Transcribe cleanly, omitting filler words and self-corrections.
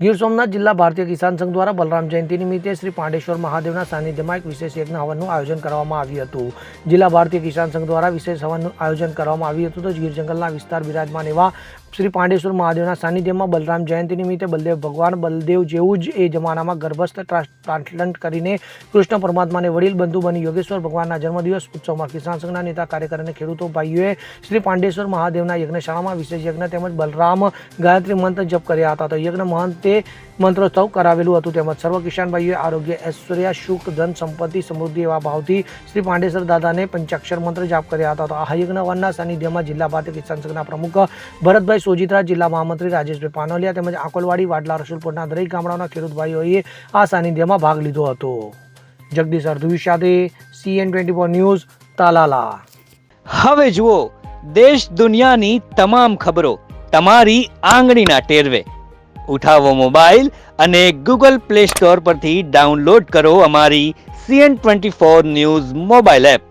ગીર સોમનાથ જિલ્લા ભારતીય કિસાન સંઘ દ્વારા બલરામ જયંતિ નિમિત્તે શ્રી પાંડેશ્વર મહાદેવના સાનિધ્યમાં એક વિશેષ યજ્ઞ હવનનું આયોજન કરવામાં આવ્યું હતું. જિલ્લા ભારતીય કિસાન સંઘ દ્વારા વિશેષ હવનનું આયોજન કરવામાં આવ્યું હતું. તો ગીર જંગલના વિસ્તાર બિરાજમાન એવા શ્રી પાંડેશ્વર મહાદેવના સાનિધ્યમાં બલરામ જયંતિ નિમિત્તે બલદેવ ભગવાન બલદેવ જેવું જ એ જમાનામાં ગર્ભસ્થ ટ્રાન્સપ્લાન્ટ કરીને કૃષ્ણ પરમાત્માને વડીલ બંધુ બની યોગેશ્વર ભગવાનના જન્મદિવસ ઉત્સવમાં કિસાન સંઘના નેતા કાર્યકર અને ખેડૂતો ભાઈઓએ શ્રી પાંડેશ્વર મહાદેવના યજ્ઞશાળામાં વિશેષ યજ્ઞ તેમજ બલરામ ગાયત્રી મંત્ર જપ કર્યા હતા. તો યજ્ઞ મહંતે મંત્રોત્સવ કરાવેલું હતું. તેમજ સર્વ કિસાન ભાઈઓએ આરોગ્ય, ઐશ્વર્ય, સુખ, ધન, સંપત્તિ, સમૃદ્ધિ એવા ભાવથી શ્રી પાંડેશ્વર દાદાને પંચાક્ષર મંત્ર જાપ કર્યા હતા. તો આ યજ્ઞ હવનના સાનિધ્યમાં જિલ્લા ભારતીય કિસાન સંઘના પ્રમુખ ભરતભાઈ સોજીત્રા, જિલ્લા મહામંત્રી રાજેશભાઈ પાનોલિયા તેમજ આકોલવાડી, વાડલા, રસુલપુરના દરેક ગામડાઓના ખેડૂત ભાઈઓએ આ સાનિધ્યમાં ભાગ લીધો હતો. જગદીશ અર્ધવી સાથે CN24 ન્યૂઝ, તાલાલા. હવે જુઓ દેશ દુનિયાની તમામ ખબરો તમારી આંગળીના ટેરવે. ઉઠાવો મોબાઈલ અને Google Play Store પરથી ડાઉનલોડ કરો અમારી CN24 ન્યૂઝ મોબાઈલ એપ.